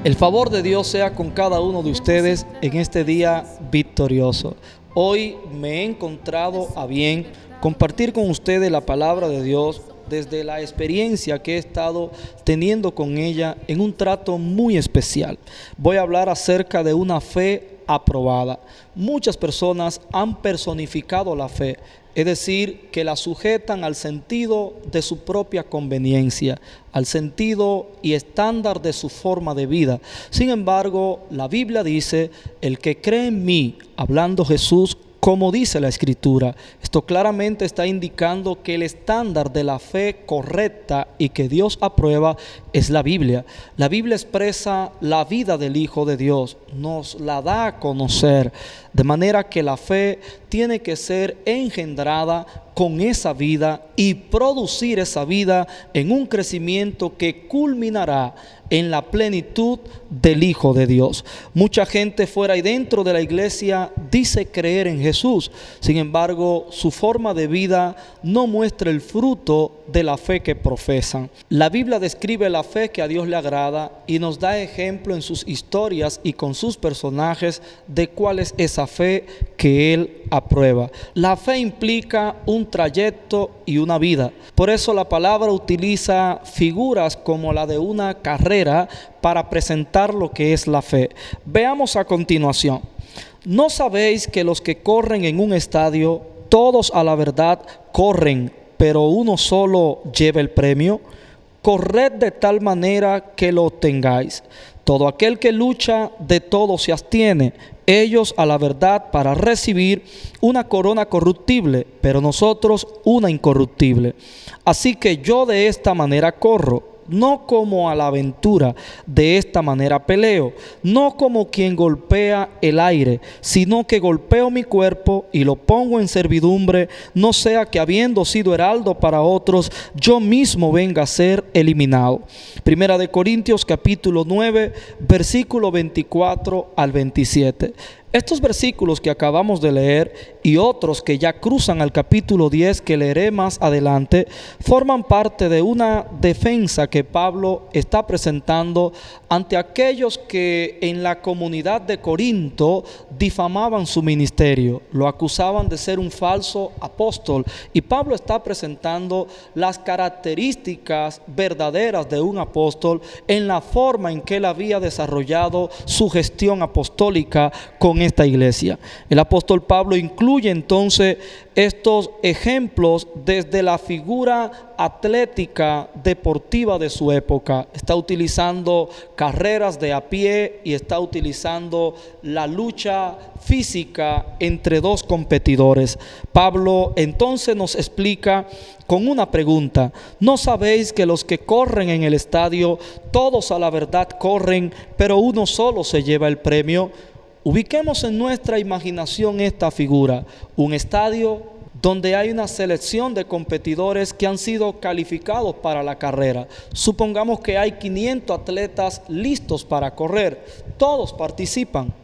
El favor de Dios sea con cada uno de ustedes en este día victorioso. Hoy me he encontrado a bien compartir con ustedes la palabra de Dios desde la experiencia que he estado teniendo con ella en un trato muy especial. Voy a hablar acerca de una fe aprobada. Muchas personas han personificado la fe, es decir, que la sujetan al sentido de su propia conveniencia, al sentido y estándar de su forma de vida. Sin embargo, la Biblia dice: el que cree en mí, hablando Jesús, como dice la Escritura. Esto claramente está indicando que el estándar de la fe correcta y que Dios aprueba es la Biblia. La Biblia expresa la vida del Hijo de Dios, nos la da a conocer, de manera que la fe tiene que ser engendrada con esa vida y producir esa vida en un crecimiento que culminará en la plenitud del Hijo de Dios. Mucha gente fuera y dentro de la iglesia dice creer en Jesús, sin embargo su forma de vida no muestra el fruto de la fe que profesan. La Biblia describe la fe que a Dios le agrada y nos da ejemplo en sus historias y con sus personajes de cuál es esa fe que Él aprueba. La fe implica un trayecto y una vida. Por eso la palabra utiliza figuras como la de una carrera para presentar lo que es la fe. Veamos a continuación. ¿No sabéis que los que corren en un estadio, todos a la verdad corren, pero uno solo lleva el premio? Corred de tal manera que lo obtengáis. Todo aquel que lucha, de todo se abstiene. Ellos a la verdad para recibir una corona corruptible, pero nosotros una incorruptible. Así que yo de esta manera corro, no como a la aventura, de esta manera peleo, no como quien golpea el aire, sino que golpeo mi cuerpo y lo pongo en servidumbre, no sea que habiendo sido heraldo para otros, yo mismo venga a ser eliminado. Primera de Corintios capítulo 9, versículo 24 al 27. Estos versículos que acabamos de leer y otros que ya cruzan al capítulo 10 que leeré más adelante forman parte de una defensa que Pablo está presentando ante aquellos que en la comunidad de Corinto difamaban su ministerio, lo acusaban de ser un falso apóstol, y Pablo está presentando las características verdaderas de un apóstol en la forma en que él había desarrollado su gestión apostólica con esta iglesia. El apóstol Pablo incluye entonces estos ejemplos desde la figura atlética deportiva de su época. Está utilizando carreras de a pie y está utilizando la lucha física entre dos competidores. Pablo entonces nos explica con una pregunta: ¿no sabéis que los que corren en el estadio, todos a la verdad corren, pero uno solo se lleva el premio? Ubiquemos en nuestra imaginación esta figura: un estadio donde hay una selección de competidores que han sido calificados para la carrera. Supongamos que hay 500 atletas listos para correr. Todos participan,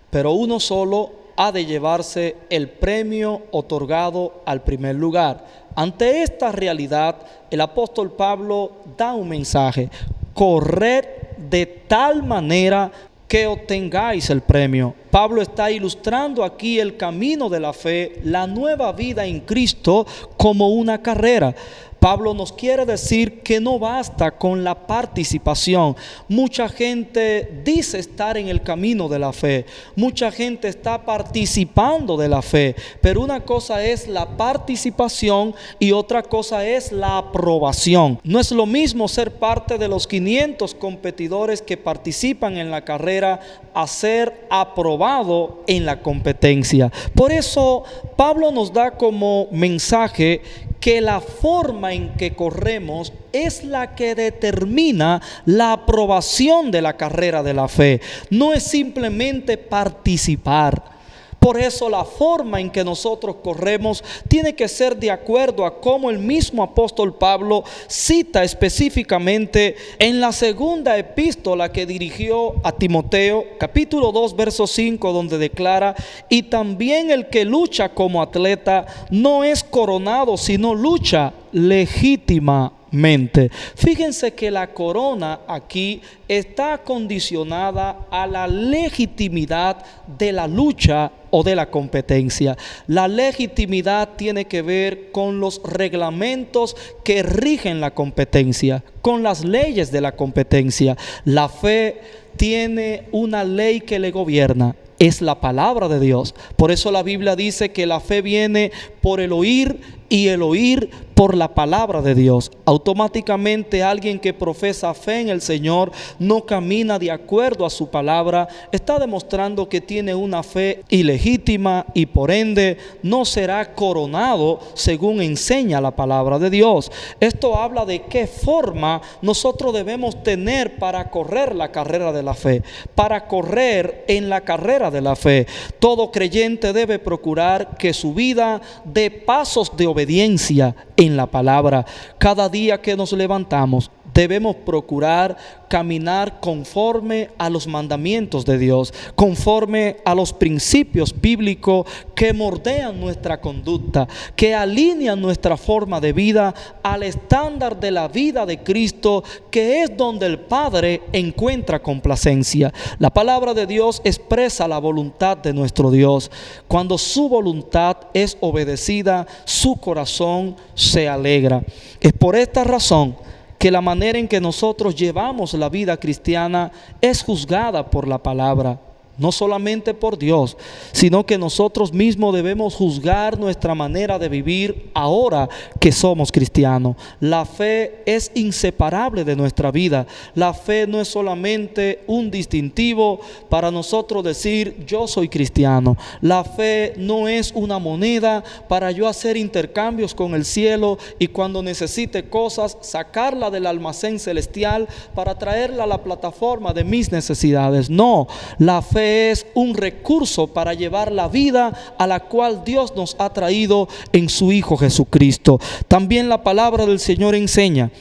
pero uno solo ha de llevarse el premio otorgado al primer lugar. Ante esta realidad, el apóstol Pablo da un mensaje: corred de tal manera que obtengáis el premio. Pablo está ilustrando aquí el camino de la fe, la nueva vida en Cristo, como una carrera. Pablo nos quiere decir que no basta con la participación. Mucha gente dice estar en el camino de la fe, mucha gente está participando de la fe, pero una cosa es la participación y otra cosa es la aprobación. No es lo mismo ser parte de los 500 competidores que participan en la carrera a ser aprobado en la competencia. Por eso Pablo nos da como mensaje que la forma en que corremos es la que determina la aprobación de la carrera de la fe. No es simplemente participar. Por eso la forma en que nosotros corremos tiene que ser de acuerdo a cómo el mismo apóstol Pablo cita específicamente en la segunda epístola que dirigió a Timoteo, capítulo 2, verso 5, donde declara: y también el que lucha como atleta no es coronado, sino lucha legítimamente. mente. Fíjense que la corona aquí está condicionada a la legitimidad de la lucha o de la competencia. La legitimidad tiene que ver con los reglamentos que rigen la competencia, con las leyes de la competencia. La fe tiene una ley que le gobierna. Es la palabra de Dios. Por eso la Biblia dice que la fe viene por el oír y el oír por la palabra de Dios. Automáticamente alguien que profesa fe en el Señor no camina de acuerdo a su palabra, está demostrando que tiene una fe ilegítima y por ende no será coronado según enseña la palabra de Dios. Esto habla de qué forma nosotros debemos tener para correr la carrera de la fe, para correr en la carrera de la fe. Todo creyente debe procurar que su vida dé pasos de obediencia en la palabra. Cada día que nos levantamos debemos procurar caminar conforme a los mandamientos de Dios, conforme a los principios bíblicos que moldean nuestra conducta, que alinean nuestra forma de vida al estándar de la vida de Cristo, que es donde el Padre encuentra complacencia. La palabra de Dios expresa la voluntad de nuestro Dios. Cuando su voluntad es obedecida, su corazón se alegra. Es por esta razón que la manera en que nosotros llevamos la vida cristiana es juzgada por la palabra. No solamente por Dios, sino que nosotros mismos debemos juzgar nuestra manera de vivir ahora que somos cristianos. La fe es inseparable de nuestra vida. La fe no es solamente un distintivo para nosotros decir yo soy cristiano. La fe no es una moneda para yo hacer intercambios con el cielo y cuando necesite cosas sacarla del almacén celestial para traerla a la plataforma de mis necesidades. No, la fe es un recurso para llevar la vida a la cual Dios nos ha traído en su Hijo Jesucristo. También la palabra del Señor enseña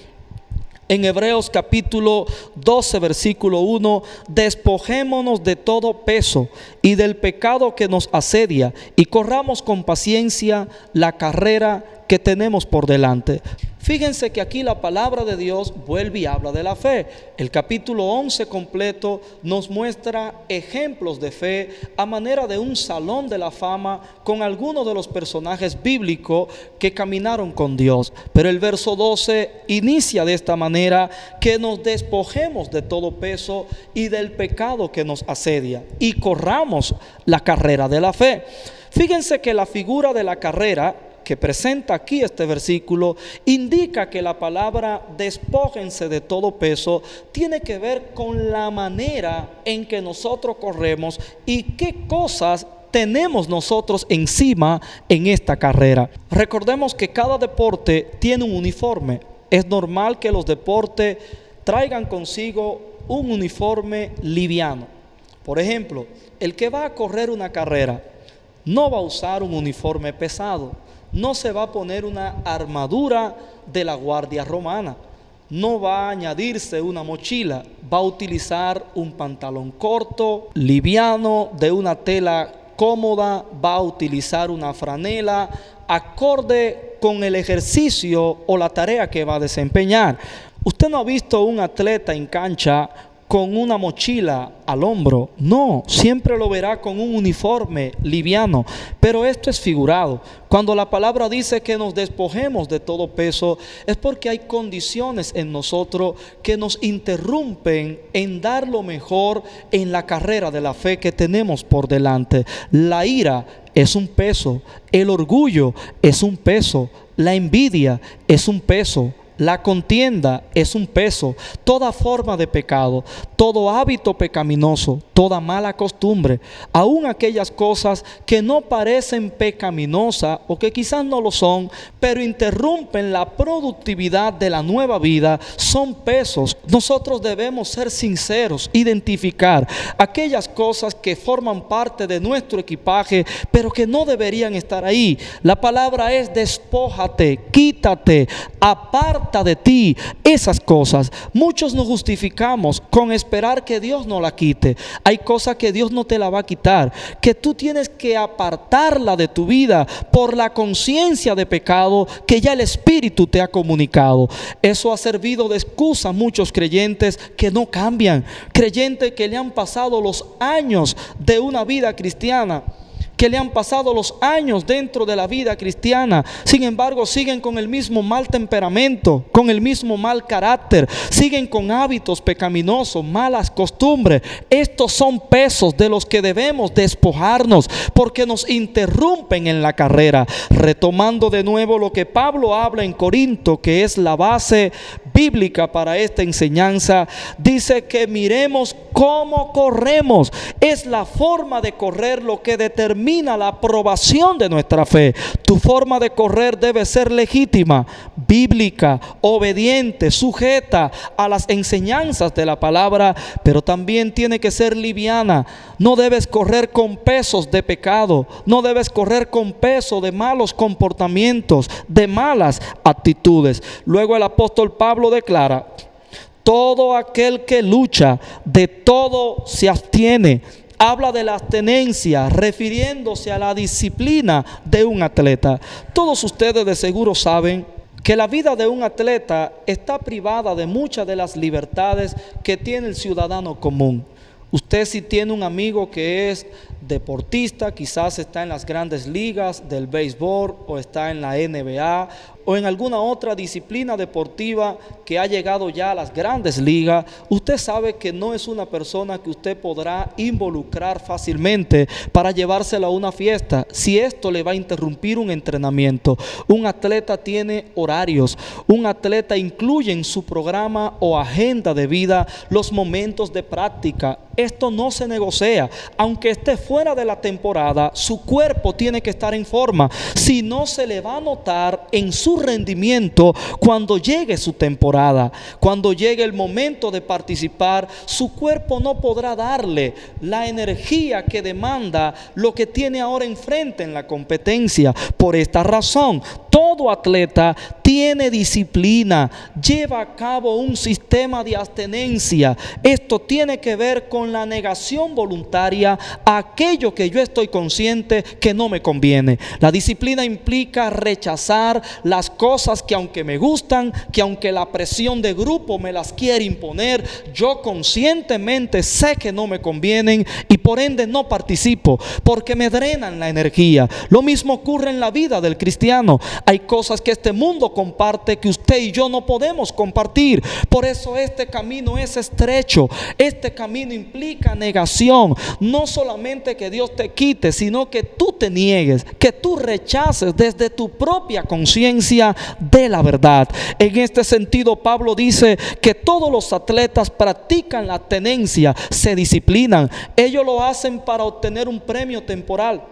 en Hebreos capítulo 12 versículo 1: despojémonos de todo peso y del pecado que nos asedia y corramos con paciencia la carrera que tenemos por delante. Fíjense que aquí la palabra de Dios vuelve y habla de la fe. El capítulo 11 completo nos muestra ejemplos de fe a manera de un salón de la fama con algunos de los personajes bíblicos que caminaron con Dios. Pero el verso 12 inicia de esta manera: que nos despojemos de todo peso y del pecado que nos asedia y corramos la carrera de la fe. Fíjense que la figura de la carrera que presenta aquí este versículo indica que la palabra despójense de todo peso tiene que ver con la manera en que nosotros corremos y qué cosas tenemos nosotros encima en esta carrera. Recordemos que cada deporte tiene un uniforme. Es normal que los deportes traigan consigo un uniforme liviano. Por ejemplo, el que va a correr una carrera no va a usar un uniforme pesado. No se va a poner una armadura de la guardia romana. No va a añadirse una mochila. Va a utilizar un pantalón corto, liviano, de una tela cómoda. Va a utilizar una franela acorde con el ejercicio o la tarea que va a desempeñar. Usted no ha visto un atleta en cancha con una mochila al hombro. No, siempre lo verá con un uniforme liviano. Pero esto es figurado. Cuando la palabra dice que nos despojemos de todo peso, es porque hay condiciones en nosotros que nos interrumpen en dar lo mejor en la carrera de la fe que tenemos por delante. La ira es un peso, el orgullo es un peso, la envidia es un peso, la contienda es un peso. Toda forma de pecado, todo hábito pecaminoso, toda mala costumbre, aun aquellas cosas que no parecen pecaminosas o que quizás no lo son, pero interrumpen la productividad de la nueva vida, son pesos. Nosotros debemos ser sinceros, identificar aquellas cosas que forman parte de nuestro equipaje, pero que no deberían estar ahí. La palabra es despójate, quítate, aparta de ti esas cosas. Muchos nos justificamos con esperar que Dios nos la quite. Hay cosas que Dios no te la va a quitar, que tú tienes que apartarla de tu vida por la conciencia de pecado que ya el Espíritu te ha comunicado. Eso ha servido de excusa a muchos creyentes que no cambian, creyentes que le han pasado los años de una vida cristiana, que le han pasado los años dentro de la vida cristiana, sin embargo siguen con el mismo mal temperamento, con el mismo mal carácter, siguen con hábitos pecaminosos, malas costumbres. Estos son pesos de los que debemos despojarnos, porque nos interrumpen en la carrera. Retomando de nuevo lo que Pablo habla en Corinto, que es la base bíblica para esta enseñanza, dice que miremos cómo corremos. Es la forma de correr lo que determina la aprobación de nuestra fe. Tu forma de correr debe ser legítima, bíblica, obediente, sujeta a las enseñanzas de la palabra, pero también tiene que ser liviana. No debes correr con pesos de pecado, no debes correr con peso de malos comportamientos, de malas actitudes. Luego el apóstol Pablo declara: todo aquel que lucha, de todo se abstiene. Habla de la abstenencia, refiriéndose a la disciplina de un atleta. Todos ustedes de seguro saben que la vida de un atleta está privada de muchas de las libertades que tiene el ciudadano común. Usted, si tiene un amigo que es deportista, quizás está en las grandes ligas del béisbol, o está en la NBA, o en alguna otra disciplina deportiva que ha llegado ya a las grandes ligas, usted sabe que no es una persona que usted podrá involucrar fácilmente para llevársela a una fiesta, si esto le va a interrumpir un entrenamiento. Un atleta tiene horarios, un atleta incluye en su programa o agenda de vida los momentos de práctica. Esto no se negocia. Aunque esté fuera de la temporada, su cuerpo tiene que estar en forma. Si no, se le va a notar en su rendimiento cuando llegue su temporada. Cuando llegue el momento de participar, su cuerpo no podrá darle la energía que demanda lo que tiene ahora enfrente en la competencia. Por esta razón, todo atleta tiene disciplina, lleva a cabo un sistema de abstenencia. Esto tiene que ver con la negación voluntaria a aquello que yo estoy consciente que no me conviene. La disciplina implica rechazar las cosas que, aunque me gustan, que aunque la presión de grupo me las quiere imponer, yo conscientemente sé que no me convienen y por ende no participo, porque me drenan la energía. Lo mismo ocurre en la vida del cristiano. Hay cosas que este mundo comparte que usted y yo no podemos compartir. Por eso este camino es estrecho. Este camino implica negación. No solamente que Dios te quite, sino que tú te niegues, que tú rechaces desde tu propia conciencia de la verdad. En este sentido, Pablo dice que todos los atletas practican la abstenencia, se disciplinan. Ellos lo hacen para obtener un premio temporal,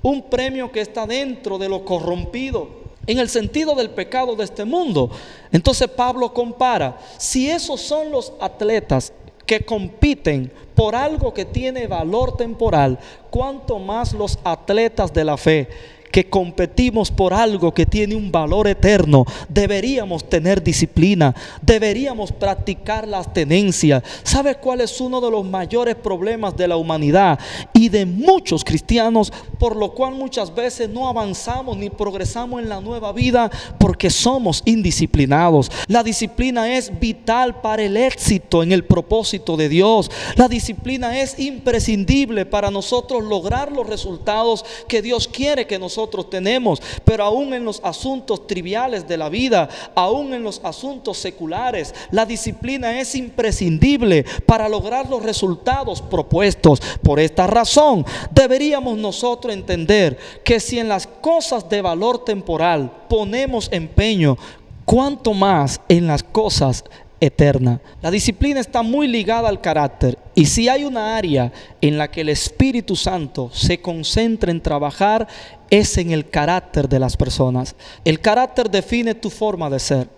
un premio que está dentro de lo corrompido, en el sentido del pecado de este mundo. Entonces Pablo compara: si esos son los atletas que compiten por algo que tiene valor temporal, cuánto más los atletas de la fe, que competimos por algo que tiene un valor eterno. Deberíamos tener disciplina, deberíamos practicar la abstenencia. ¿Sabe cuál es uno de los mayores problemas de la humanidad y de muchos cristianos, por lo cual muchas veces no avanzamos ni progresamos en la nueva vida? Porque somos indisciplinados. La disciplina es vital para el éxito en el propósito de Dios. La disciplina es imprescindible para nosotros lograr los resultados que Dios quiere que nosotros tenemos. Pero aún en los asuntos triviales de la vida, aún en los asuntos seculares, la disciplina es imprescindible para lograr los resultados propuestos. Por esta razón, deberíamos nosotros entender que si en las cosas de valor temporal ponemos empeño, cuánto más en las cosas eterna. La disciplina está muy ligada al carácter, y si hay una área en la que el Espíritu Santo se concentra en trabajar, es en el carácter de las personas. El carácter define tu forma de ser.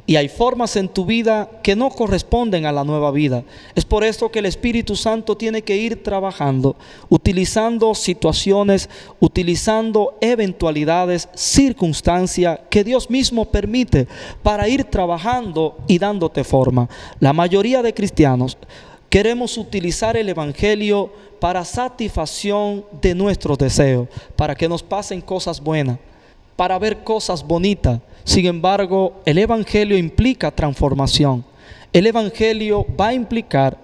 Y hay formas en tu vida que no corresponden a la nueva vida. Es por eso que el Espíritu Santo tiene que ir trabajando, utilizando situaciones, utilizando eventualidades, circunstancias que Dios mismo permite para ir trabajando y dándote forma. La mayoría de cristianos queremos utilizar el Evangelio para satisfacción de nuestros deseos, para que nos pasen cosas buenas, para ver cosas bonitas. Sin embargo, el Evangelio implica transformación. El Evangelio va a implicar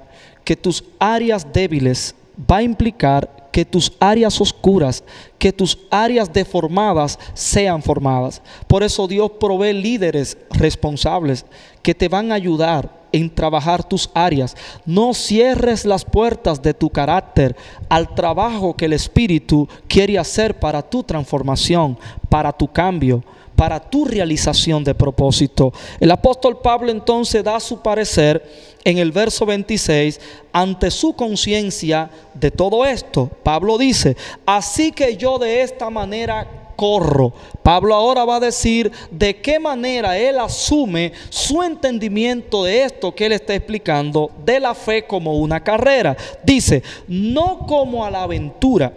que tus áreas débiles, va a implicar que tus áreas oscuras, que tus áreas deformadas sean formadas. Por eso Dios provee líderes responsables que te van a ayudar en trabajar tus áreas. No cierres las puertas de tu carácter al trabajo que el Espíritu quiere hacer para tu transformación, para tu cambio, para tu realización de propósito. El apóstol Pablo entonces da su parecer en el verso 26 ante su conciencia de todo esto. Pablo dice: así que yo de esta manera corro. Pablo ahora va a decir de qué manera él asume su entendimiento de esto que él está explicando, de la fe como una carrera. Dice: no como a la aventura,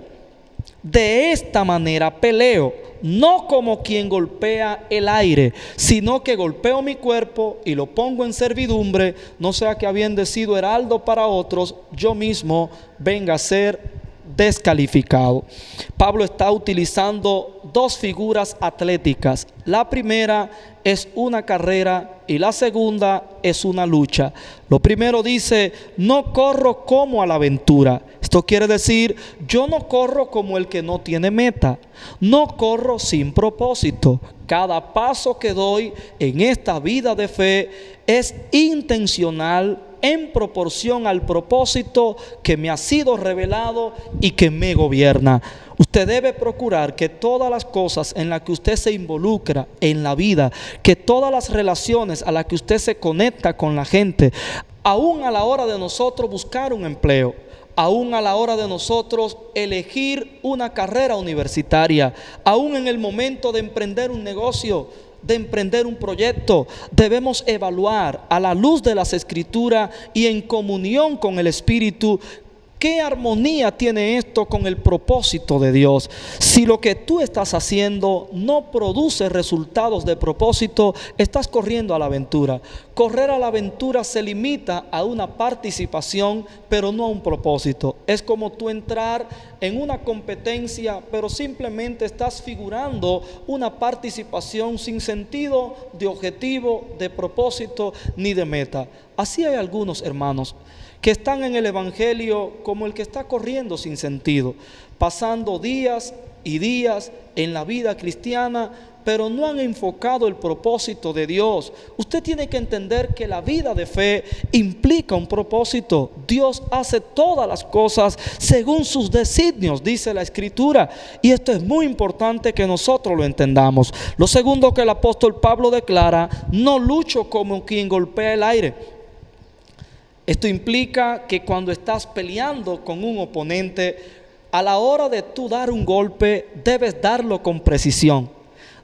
de esta manera peleo, no como quien golpea el aire, sino que golpeo mi cuerpo y lo pongo en servidumbre, no sea que habiendo sido heraldo para otros, yo mismo venga a ser descalificado. Pablo está utilizando dos figuras atléticas. La primera es una carrera y la segunda es una lucha. Lo primero dice: no corro como a la aventura. Esto quiere decir, yo no corro como el que no tiene meta. No corro sin propósito. Cada paso que doy en esta vida de fe es intencional, en proporción al propósito que me ha sido revelado y que me gobierna. Usted debe procurar que todas las cosas en las que usted se involucra en la vida, que todas las relaciones a las que usted se conecta con la gente, aún a la hora de nosotros buscar un empleo, aún a la hora de nosotros elegir una carrera universitaria, aún en el momento de emprender un negocio, de emprender un proyecto, debemos evaluar a la luz de las Escrituras y en comunión con el Espíritu ¿qué armonía tiene esto con el propósito de Dios? Si lo que tú estás haciendo no produce resultados de propósito, estás corriendo a la aventura. Correr a la aventura se limita a una participación, pero no a un propósito. Es como tú entrar en una competencia, pero simplemente estás figurando una participación sin sentido de objetivo, de propósito, ni de meta. Así hay algunos hermanos que están en el Evangelio como el que está corriendo sin sentido, pasando días y días en la vida cristiana, pero no han enfocado el propósito de Dios. Usted tiene que entender que la vida de fe implica un propósito. Dios hace todas las cosas según sus designios, dice la Escritura, y esto es muy importante que nosotros lo entendamos. Lo segundo que el apóstol Pablo declara: no lucho como quien golpea el aire. Esto implica que cuando estás peleando con un oponente, a la hora de tú dar un golpe, debes darlo con precisión.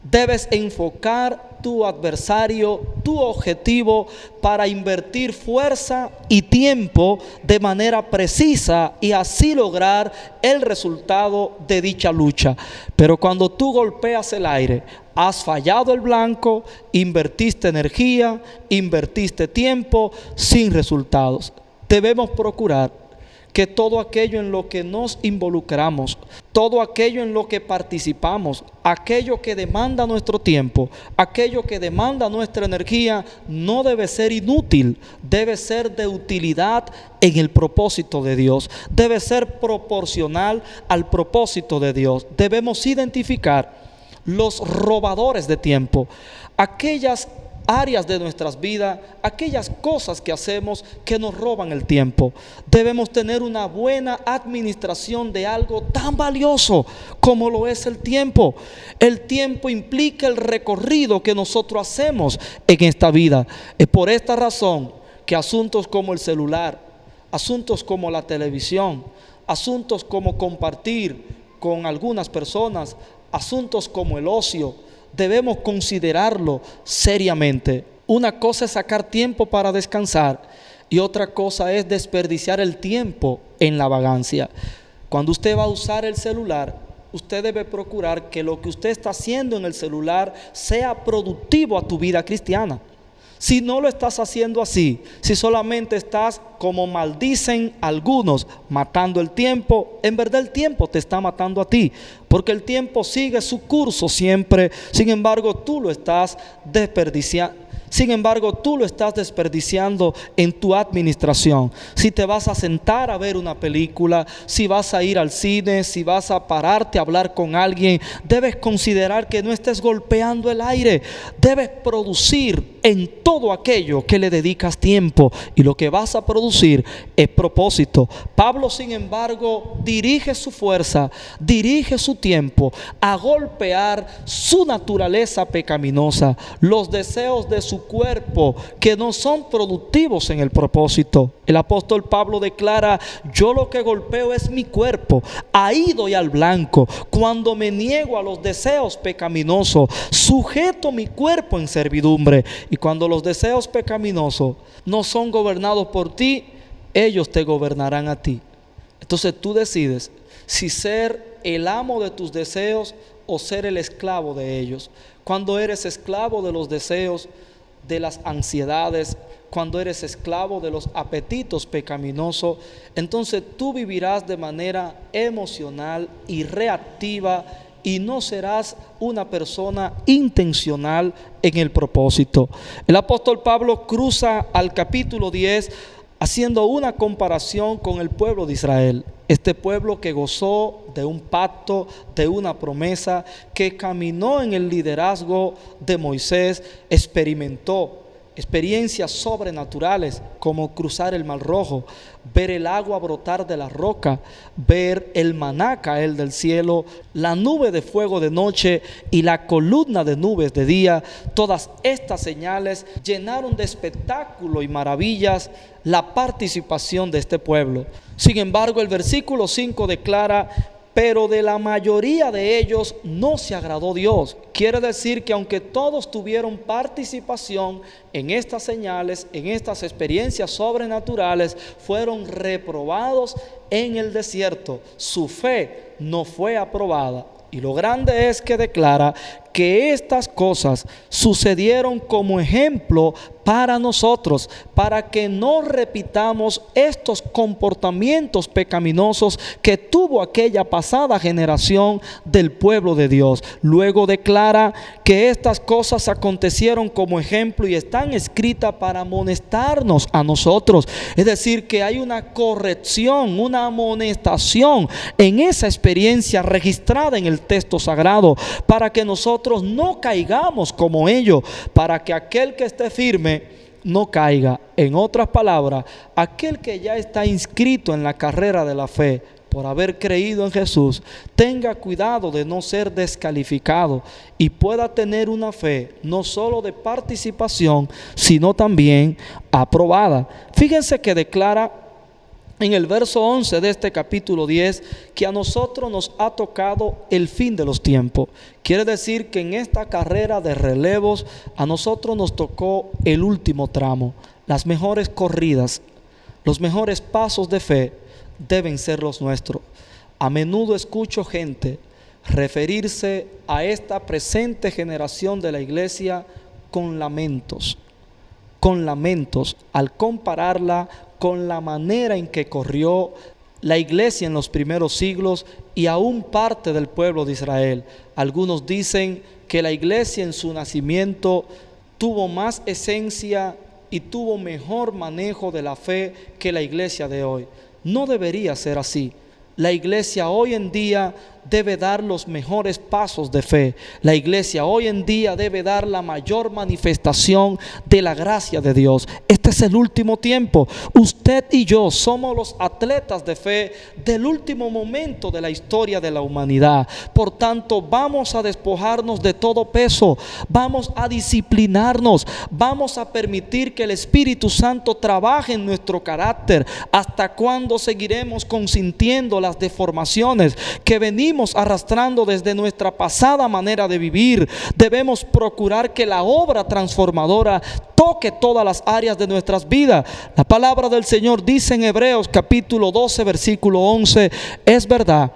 Debes enfocar tu adversario, tu objetivo, para invertir fuerza y tiempo de manera precisa y así lograr el resultado de dicha lucha. Pero cuando tú golpeas el aire, has fallado el blanco, invertiste energía, invertiste tiempo sin resultados. Debemos procurar que todo aquello en lo que nos involucramos, todo aquello en lo que participamos, aquello que demanda nuestro tiempo, aquello que demanda nuestra energía, no debe ser inútil, debe ser de utilidad en el propósito de Dios, debe ser proporcional al propósito de Dios. Debemos identificar los robadores de tiempo, aquellas áreas de nuestras vidas, aquellas cosas que hacemos que nos roban el tiempo. Debemos tener una buena administración de algo tan valioso como lo es el tiempo. El tiempo implica el recorrido que nosotros hacemos en esta vida. Es por esta razón que asuntos como el celular, asuntos como la televisión, asuntos como compartir con algunas personas, asuntos como el ocio, debemos considerarlo seriamente. Una cosa es sacar tiempo para descansar y otra cosa es desperdiciar el tiempo en la vagancia. Cuando usted va a usar el celular, usted debe procurar que lo que usted está haciendo en el celular sea productivo a tu vida cristiana. Si no lo estás haciendo así, si solamente estás, como maldicen algunos, matando el tiempo, en verdad el tiempo te está matando a ti, porque el tiempo sigue su curso siempre. Sin embargo, tú lo estás desperdiciando. En tu administración. Si te vas a sentar a ver una película, si vas a ir al cine, si vas a pararte a hablar con alguien, debes considerar que no estés golpeando el aire. Debes producir en todo aquello que le dedicas tiempo, y lo que vas a producir es propósito. Pablo, sin embargo, dirige su fuerza, dirige su tiempo a golpear su naturaleza pecaminosa, los deseos de su cuerpo que no son productivos en el propósito. El apóstol Pablo declara: yo lo que golpeo es mi cuerpo, ahí doy al blanco. Cuando me niego a los deseos pecaminosos, sujeto mi cuerpo en servidumbre. Y cuando los deseos pecaminosos no son gobernados por ti, ellos te gobernarán a ti. Entonces tú decides si ser el amo de tus deseos o ser el esclavo de ellos. Cuando eres esclavo de los deseos, de las ansiedades, cuando eres esclavo de los apetitos pecaminosos, entonces tú vivirás de manera emocional y reactiva, y no serás una persona intencional en el propósito. El apóstol Pablo cruza al capítulo 10 haciendo una comparación con el pueblo de Israel. Este pueblo que gozó de un pacto, de una promesa, que caminó en el liderazgo de Moisés, experimentó experiencias sobrenaturales como cruzar el Mar Rojo, ver el agua brotar de la roca, ver el maná caer del cielo, la nube de fuego de noche y la columna de nubes de día. Todas estas señales llenaron de espectáculo y maravillas la participación de este pueblo. Sin embargo, el versículo 5 declara: pero de la mayoría de ellos no se agradó Dios. Quiere decir que aunque todos tuvieron participación en estas señales, en estas experiencias sobrenaturales, fueron reprobados en el desierto. Su fe no fue aprobada. Y lo grande es que declara que estas cosas sucedieron como ejemplo para nosotros, para que no repitamos estos comportamientos pecaminosos que tuvo aquella pasada generación del pueblo de Dios. Luego declara que estas cosas acontecieron como ejemplo y están escritas para amonestarnos a nosotros. Es decir, que hay una corrección, una amonestación en esa experiencia registrada en el texto sagrado, para que nosotros no caigamos como ellos, para que aquel que esté firme no caiga. En otras palabras, aquel que ya está inscrito en la carrera de la fe por haber creído en Jesús, tenga cuidado de no ser descalificado y pueda tener una fe no solo de participación, sino también aprobada. Fíjense que declara en el verso 11 de este capítulo 10 que a nosotros nos ha tocado el fin de los tiempos. Quiere decir que en esta carrera de relevos a nosotros nos tocó el último tramo. Las mejores corridas, los mejores pasos de fe deben ser los nuestros. A menudo escucho gente referirse a esta presente generación de la iglesia con lamentos al compararla con la manera en que corrió la iglesia en los primeros siglos y aún parte del pueblo de Israel. Algunos dicen que la iglesia en su nacimiento tuvo más esencia y tuvo mejor manejo de la fe que la iglesia de hoy. No debería ser así. La iglesia hoy en día debe dar los mejores pasos de fe. La iglesia hoy en día debe dar la mayor manifestación de la gracia de Dios. Este es el último tiempo. Usted y yo somos los atletas de fe del último momento de la historia de la humanidad. Por tanto, vamos a despojarnos de todo peso. Vamos a disciplinarnos. Vamos a permitir que el Espíritu Santo trabaje en nuestro carácter. ¿Hasta cuándo seguiremos consintiendo las deformaciones que venimos venimos arrastrando desde nuestra pasada manera de vivir. Debemos procurar que la obra transformadora toque todas las áreas de nuestras vidas. La palabra del Señor dice en Hebreos capítulo 12, versículo 11, es verdad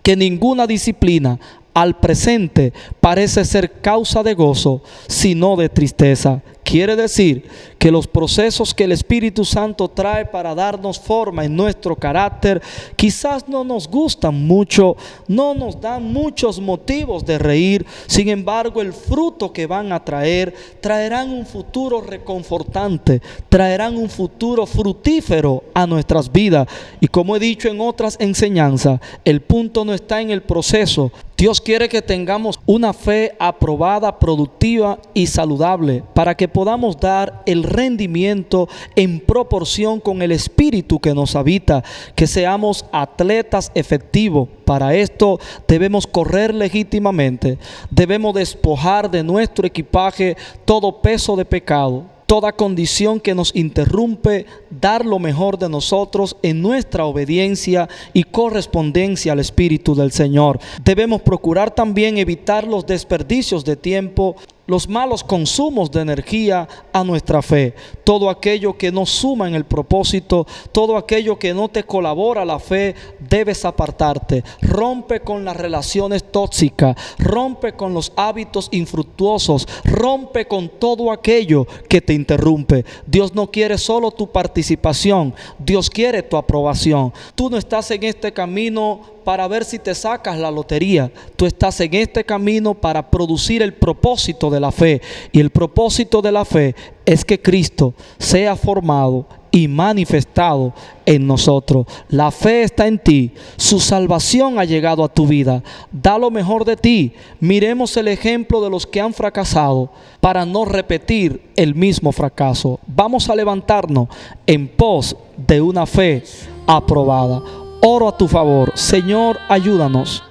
que ninguna disciplina al presente parece ser causa de gozo, sino de tristeza. Quiere decir que los procesos que el Espíritu Santo trae para darnos forma en nuestro carácter quizás no nos gustan mucho, no nos dan muchos motivos de reír. Sin embargo, el fruto que van a traer traerán un futuro reconfortante, traerán un futuro fructífero a nuestras vidas. Y como he dicho en otras enseñanzas, el punto no está en el proceso. Dios quiere que tengamos una fe aprobada, productiva y saludable para que podamos dar el rendimiento en proporción con el Espíritu que nos habita, que seamos atletas efectivos. Para esto debemos correr legítimamente, debemos despojar de nuestro equipaje todo peso de pecado, toda condición que nos interrumpe dar lo mejor de nosotros en nuestra obediencia y correspondencia al Espíritu del Señor. Debemos procurar también evitar los desperdicios de tiempo, los malos consumos de energía a nuestra fe. Todo aquello que no suma en el propósito, todo aquello que no te colabora a la fe, debes apartarte. Rompe con las relaciones tóxicas, rompe con los hábitos infructuosos, rompe con todo aquello que te interrumpe. Dios no quiere solo tu participación, Dios quiere tu aprobación. Tú no estás en este camino para ver si te sacas la lotería. Tú estás en este camino para producir el propósito de la fe. Y el propósito de la fe es que Cristo sea formado y manifestado en nosotros. La fe está en ti. Su salvación ha llegado a tu vida. Da lo mejor de ti. Miremos el ejemplo de los que han fracasado para no repetir el mismo fracaso. Vamos a levantarnos en pos de una fe aprobada. Oro a tu favor. Señor, ayúdanos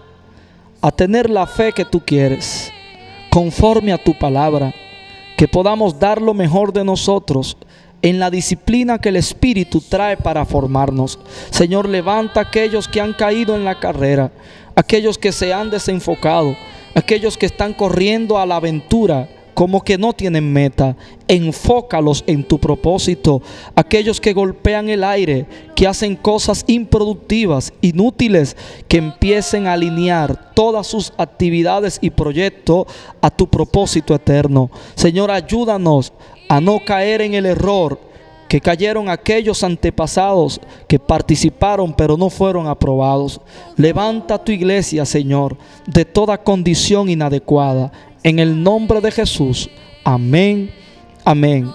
a tener la fe que tú quieres, conforme a tu palabra, que podamos dar lo mejor de nosotros en la disciplina que el Espíritu trae para formarnos. Señor, levanta a aquellos que han caído en la carrera, aquellos que se han desenfocado, aquellos que están corriendo a la aventura como que no tienen meta. Enfócalos en tu propósito. Aquellos que golpean el aire, que hacen cosas improductivas, inútiles, que empiecen a alinear todas sus actividades y proyectos a tu propósito eterno. Señor, ayúdanos a no caer en el error que cayeron aquellos antepasados que participaron pero no fueron aprobados. Levanta tu iglesia, Señor, de toda condición inadecuada. En el nombre de Jesús. Amén. Amén.